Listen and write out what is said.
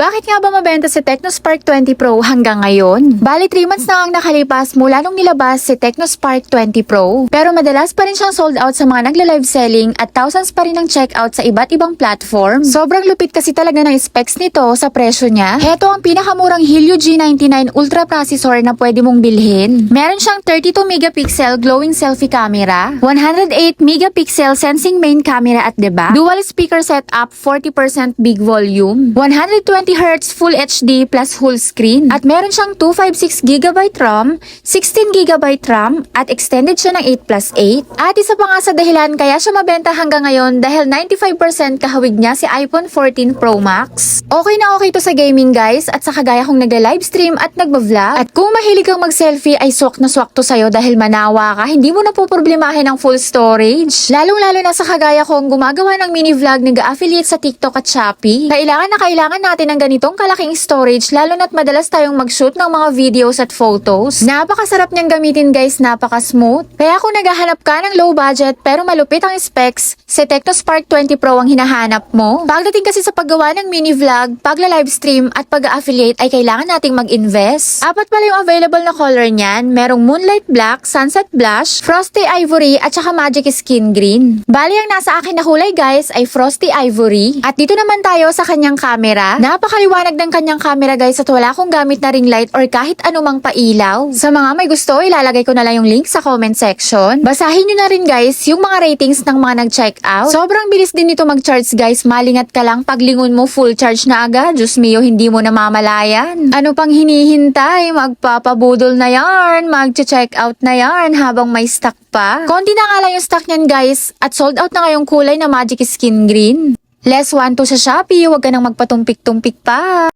Bakit nga ba mabenta si Tecnospark 20 Pro hanggang ngayon? Bali 3 months na ang nakalipas mula nung nilabas si Tecnospark 20 Pro. Pero madalas pa rin siyang sold out sa mga nagla-live selling at thousands pa rin ang checkout sa iba't ibang platform. Sobrang lupit kasi talaga ng specs nito sa presyo niya. Heto ang pinakamurang Helio G99 Ultra processor na pwede mong bilhin. Meron siyang 32 megapixel glowing selfie camera, 108 megapixel sensing main camera at diba? Dual speaker setup, 40% big volume, 120 Hz Full HD plus full screen, at meron siyang 256GB RAM, 16GB RAM, at extended siya ng 8+8. At isa pa nga sa dahilan kaya siya mabenta hanggang ngayon dahil 95% kahawig niya si iPhone 14 Pro Max. Okay na okay to sa gaming guys, at sa kagaya kong nagla-livestream at nagba-vlog. At kung mahilig kang mag-selfie ay swak na swak to sa'yo dahil manawa ka, hindi mo na po problemahin ang full storage. Lalong-lalo na sa kagaya kong gumagawa ng mini-vlog, nag-affiliate sa TikTok at Shopee. Kailangan natin ng ganitong kalaking storage lalo na't madalas tayong mag-shoot ng mga videos at photos. Napakasarap niyang gamitin guys, napaka-smooth. Kaya kung naghahanap ka ng low budget pero malupit ang specs, si Tecnospark 20 Pro ang hinahanap mo. Pagdating kasi sa paggawa ng mini-vlog, pagla-livestream at pag-affiliate ay kailangan nating mag-invest. Apat pala yung available na color niyan. Merong Moonlight Black, Sunset Blush, Frosty Ivory at saka Magic Skin Green. Bali ang nasa akin na kulay guys ay Frosty Ivory. At dito naman tayo sa kanyang camera. Napakaliwanag ng kanyang camera guys at wala akong gamit na ring light or kahit anumang pailaw. Sa mga may gusto, ilalagay ko na lang yung link sa comment section. Basahin nyo na rin guys yung mga ratings ng mga nag-check out. Sobrang bilis din nito mag-charge guys. Malingat ka lang, paglingon mo full charge na agad. Diyos mio, hindi mo na mamalayan. Ano pang hinihintay? Magpapabudol na yarn, mag-check out na yarn habang may stock pa. Konti na nga lang yung stock niyan guys at sold out na ngayong kulay na Magic Skin Green. Less 1 to sa Shopee, huwag ka nang magpatumpik-tumpik pa.